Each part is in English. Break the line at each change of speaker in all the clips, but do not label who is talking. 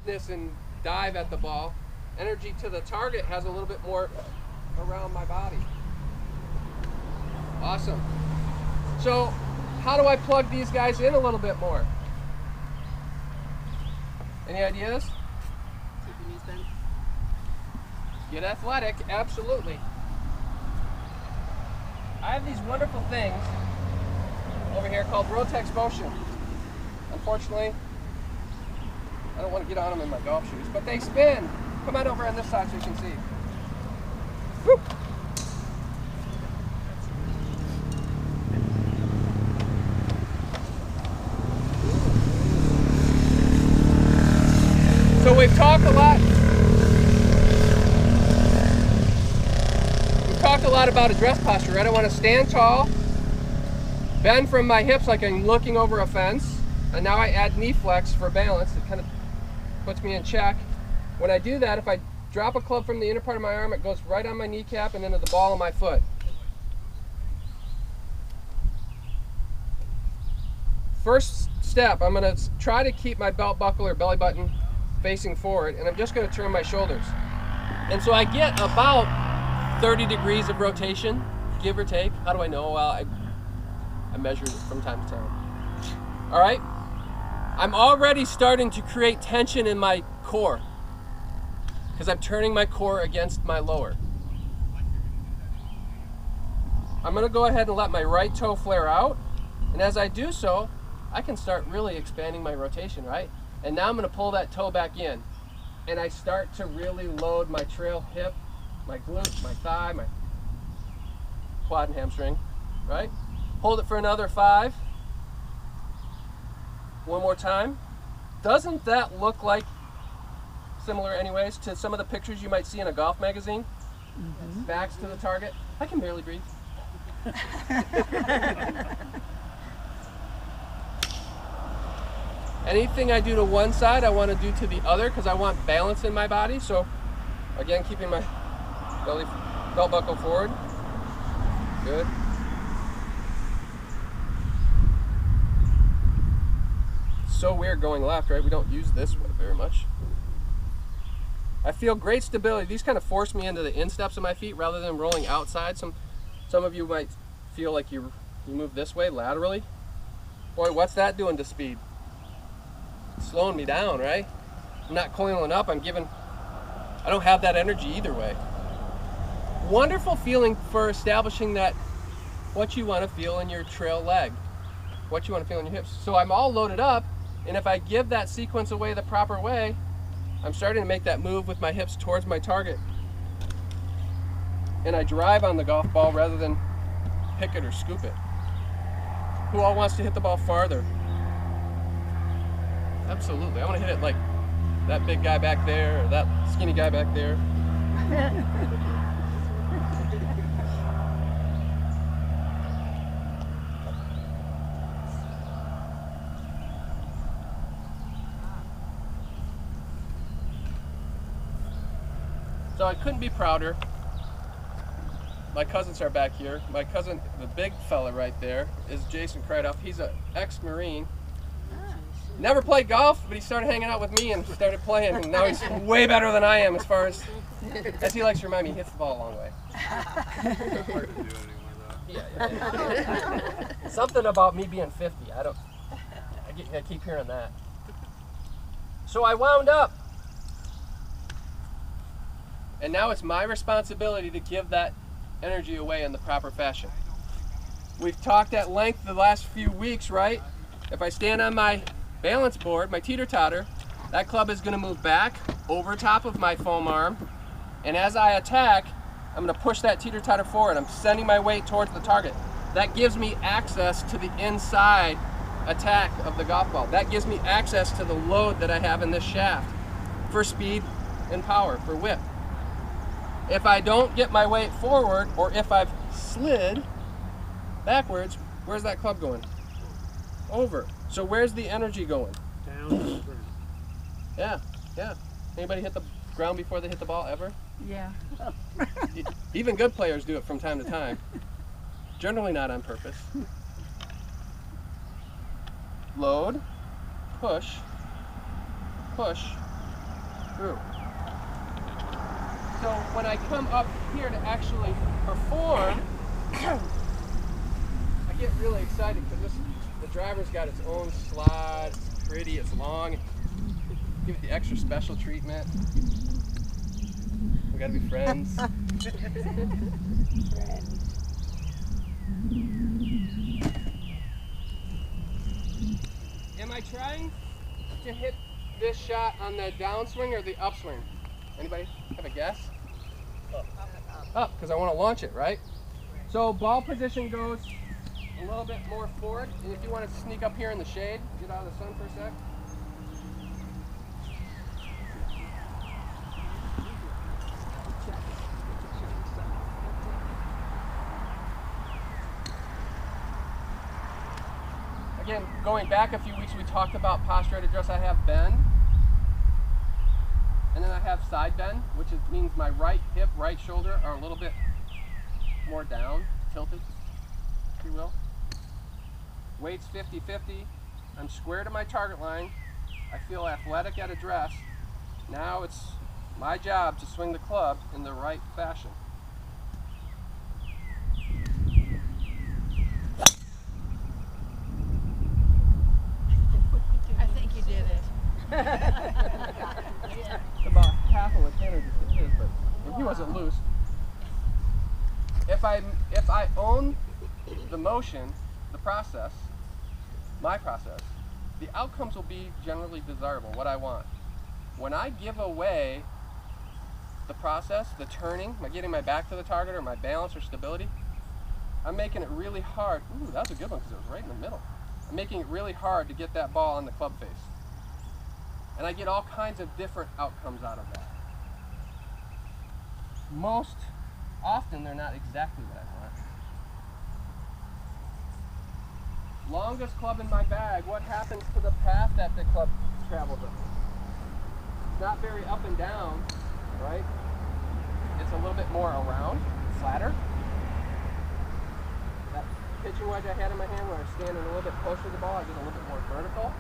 this and dive at the ball. Energy to the target has a little bit more around my body. Awesome. So how do I plug these guys in a little bit more? Any ideas?
Keep your knees bent.
Get athletic, absolutely. I have these wonderful things over here called Rotex Motion. Unfortunately, I don't want to get on them in my golf shoes, but they spin. Come on over on this side so you can see. Woo. So we've talked a lot. We've talked a lot about address posture, right? I want to stand tall, bend from my hips like I'm looking over a fence, and now I add knee flex for balance. It kind of puts me in check. When I do that, if I drop a club from the inner part of my arm, it goes right on my kneecap and into the ball of my foot. First step, I'm going to try to keep my belt buckle or belly button facing forward, and I'm just going to turn my shoulders. And so I get about 30 degrees of rotation, give or take. How do I know? Well, I measure it from time to time. All right? I'm already starting to create tension in my core because I'm turning my core against my lower. I'm going to go ahead and let my right toe flare out, and as I do so, I can start really expanding my rotation, right? And now I'm going to pull that toe back in, and I start to really load my trail hip, my glute, my thigh, my quad and hamstring, right? Hold it for another 5. One more time. Doesn't that look like similar anyways to some of the pictures you might see in a golf magazine? Mm-hmm. Backs to the target. I can barely breathe. Anything I do to one side, I want to do to the other because I want balance in my body. So again, keeping my belt buckle forward. Good. So weird going left, right? We don't use this way very much. I feel great stability. These kind of force me into the insteps of my feet rather than rolling outside. Some of you might feel like you move this way laterally. Boy, what's that doing to speed? It's slowing me down, right? I'm not coiling up. I don't have that energy either way. Wonderful feeling for establishing that what you want to feel in your trail leg, what you want to feel in your hips. So I'm all loaded up, and if I give that sequence away the proper way, I'm starting to make that move with my hips towards my target. And I drive on the golf ball rather than pick it or scoop it. Who all wants to hit the ball farther? Absolutely. I want to hit it like that big guy back there or that skinny guy back there. So I couldn't be prouder. My cousins are back here. My cousin, the big fella right there, is Jason Kreidoff. He's an ex-Marine. Never played golf, but he started hanging out with me and started playing, and now he's way better than I am as he likes to remind me, he hits the ball a long way.
Hard to do anymore, though.
Yeah. Something about me being 50. I keep hearing that. So I wound up. And now it's my responsibility to give that energy away in the proper fashion. We've talked at length the last few weeks, right? If I stand on my balance board, my teeter-totter, that club is going to move back over top of my foam arm, and as I attack, I'm going to push that teeter-totter forward. I'm sending my weight towards the target. That gives me access to the inside attack of the golf ball. That gives me access to the load that I have in this shaft for speed and power, for whip. If I don't get my weight forward, or if I've slid backwards, where's that club going? Over. So where's the energy going?
Down.
Yeah. Anybody hit the ground before they hit the ball ever?
Yeah.
Even good players do it from time to time. Generally not on purpose. Load, push, push, through. So when I come up here to actually perform, I get really excited because the driver's got its own slide. It's pretty, it's long. Give it the extra special treatment. We gotta be friends. Am I trying to hit this shot on the downswing or the upswing? Anybody have a guess? Up, because I want to launch it, right? So ball position goes a little bit more forward, and if you want to sneak up here in the shade, get out of the sun for a sec. Again, going back a few weeks, we talked about posture at address. I have bend, and then I have side bend, which means my right hip, right shoulder are a little bit more down, tilted, if you will. Weight's 50-50. I'm square to my target line. I feel athletic at address. Now it's my job to swing the club in the right fashion. It's about half of what Tanner just did, but he wasn't loose. If I own the motion, the process, my process, the outcomes will be generally desirable, what I want. When I give away the process, the turning, by getting my back to the target or my balance or stability, I'm making it really hard. Ooh, that was a good one because it was right in the middle. I'm making it really hard to get that ball on the club face. And I get all kinds of different outcomes out of that. Most often, they're not exactly what I want. Longest club in my bag, what happens to the path that the club travels on? It's not very up and down, right? It's a little bit more around, flatter. That pitching wedge I had in my hand when I was standing a little bit closer to the ball, I get a little bit more vertical.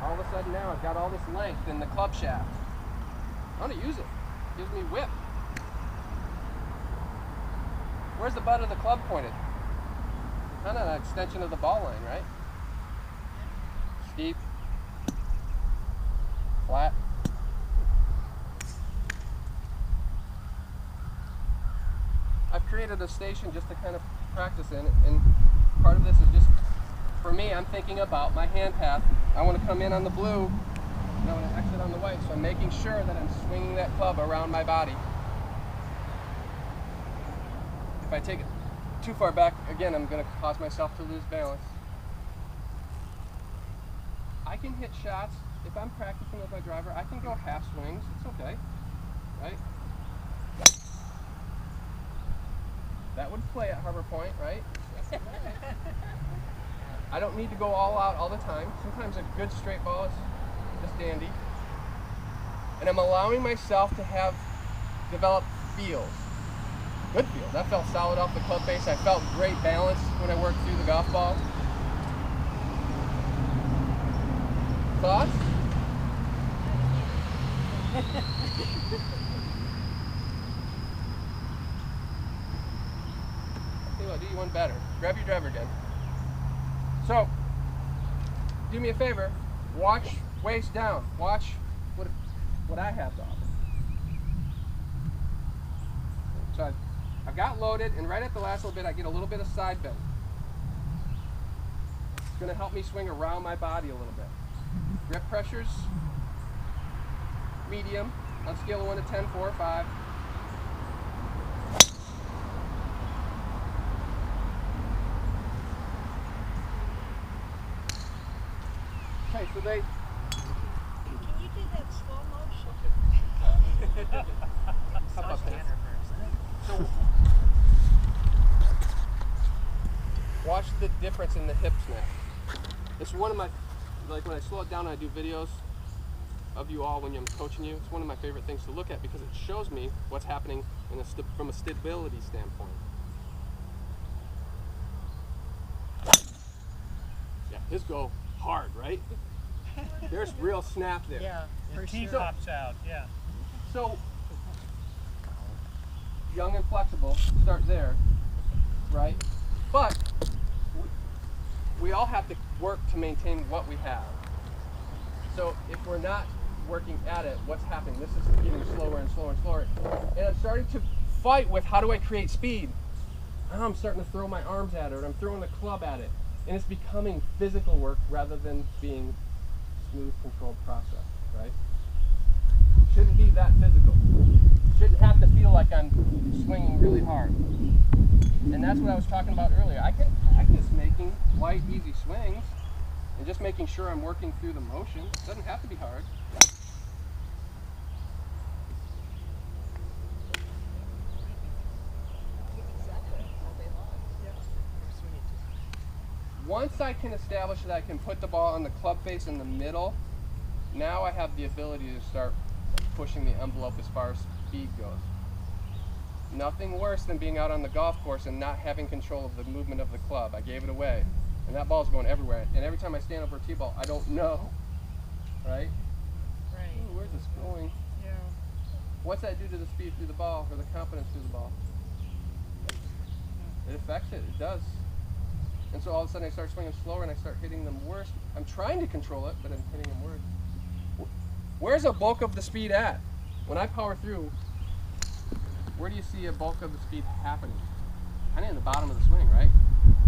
All of a sudden now I've got all this length in the club shaft. I want to use it. It gives me whip. Where's the butt of the club pointed? Kind of an extension of the ball line, right? Steep. Flat. I've created a station just to kind of practice in, and part of this is just, for me, I'm thinking about my hand path. I want to come in on the blue, and I want to exit on the white, so I'm making sure that I'm swinging that club around my body. If I take it too far back, again, I'm going to cause myself to lose balance. I can hit shots. If I'm practicing with my driver, I can go half swings. It's okay, right? That would play at Harbor Point, right? I don't need to go all out all the time. Sometimes a good straight ball is just dandy. And I'm allowing myself to have developed feels. Good feels. I felt solid off the club face. I felt great balance when I worked through the golf ball. Thoughts? I'll do you one better. Grab your driver again. So, do me a favor, watch waist down. Watch what I have to offer. So I've got loaded, and right at the last little bit, I get a little bit of side bend. It's going to help me swing around my body a little bit. Grip pressures, medium, on a scale of 1 to 10, 4 or 5. Okay, so they...
Can you do that slow motion?
How about this? So, watch the difference in the hip snap. It's one of my, like when I slow it down and I do videos of you all when I'm coaching you, it's one of my favorite things to look at because it shows me what's happening in from a stability standpoint. Yeah, his go hard, right? There's real snap there.
Yeah, for
Your tee
sure.
pops out, yeah.
So, young and flexible, start there, right? But we all have to work to maintain what we have. So if we're not working at it, what's happening? This is getting slower and slower and slower. And I'm starting to fight with how do I create speed? Now I'm starting to throw my arms at it, or I'm throwing the club at it. And it's becoming physical work rather than being smooth, controlled process, right? Shouldn't be that physical. Shouldn't have to feel like I'm swinging really hard. And that's what I was talking about earlier. I can practice making light, easy swings and just making sure I'm working through the motion. It doesn't have to be hard. Once I can establish that I can put the ball on the club face in the middle, now I have the ability to start pushing the envelope as far as speed goes. Nothing worse than being out on the golf course and not having control of the movement of the club. I gave it away, and that ball's going everywhere. And every time I stand over a tee ball, I don't know, right?
Right.
Ooh, where's this going?
Yeah.
What's that do to the speed through the ball, or the confidence through the ball? It affects it, it does. And so all of a sudden I start swinging slower and I start hitting them worse. I'm trying to control it, but I'm hitting them worse. Where's a bulk of the speed at? When I power through, where do you see a bulk of the speed happening? Kind of in the bottom of the swing, right?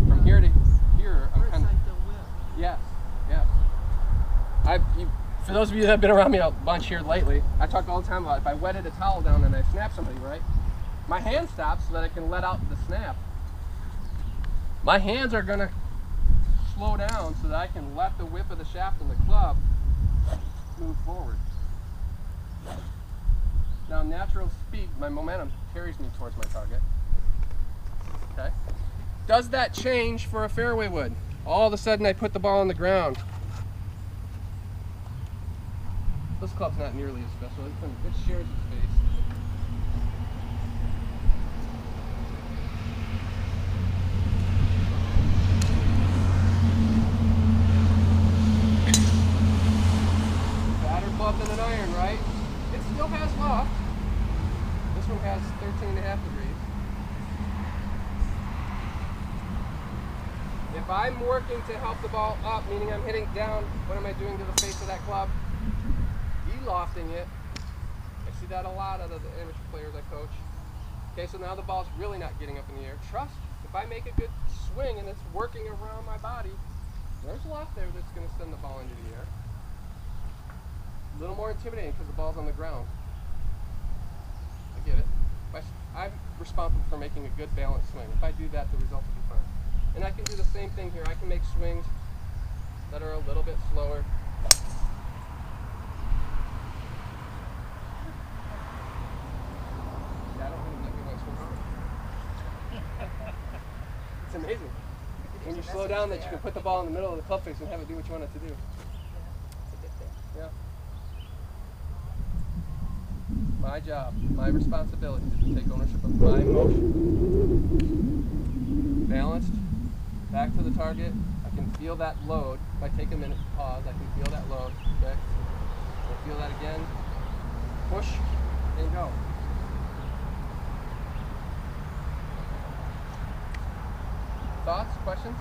From here to here, I'm kind of... Yes, yes. For those of you that have been around me a bunch here lately, I talk all the time about if I wetted a towel down and I snap somebody, right? My hand stops so that I can let out the snap. My hands are going to slow down so that I can let the whip of the shaft and the club move forward. Now, natural speed, my momentum carries me towards my target. Okay. Does that change for a fairway wood? All of a sudden I put the ball on the ground. This club's not nearly as special. It shares the space. Fatter club than an iron, right? It still has loft. This one has 13.5 degrees. If I'm working to help the ball up, meaning I'm hitting down, what am I doing to the face of that club? De-lofting it. I see that a lot out of the amateur players I coach. Okay, so now the ball's really not getting up in the air. Trust, if I make a good swing and it's working around my body, there's a loft there that's going to send the ball into the air. A little more intimidating because the ball's on the ground. I get it. I'm responsible for making a good balanced swing. If I do that, the result will be fine. And I can do the same thing here. I can make swings that are a little bit slower. Yeah, I don't really make my swing hard. It's amazing. When you slow down that you can put the ball in the middle of the club face and have it do what you want it to do.
It's a good thing.
Yeah. My job, my responsibility is to take ownership of my motion. Balanced, back to the target. I can feel that load. If I take a minute to pause, I can feel that load. Okay? I'll feel that again. Push and go. Thoughts, questions?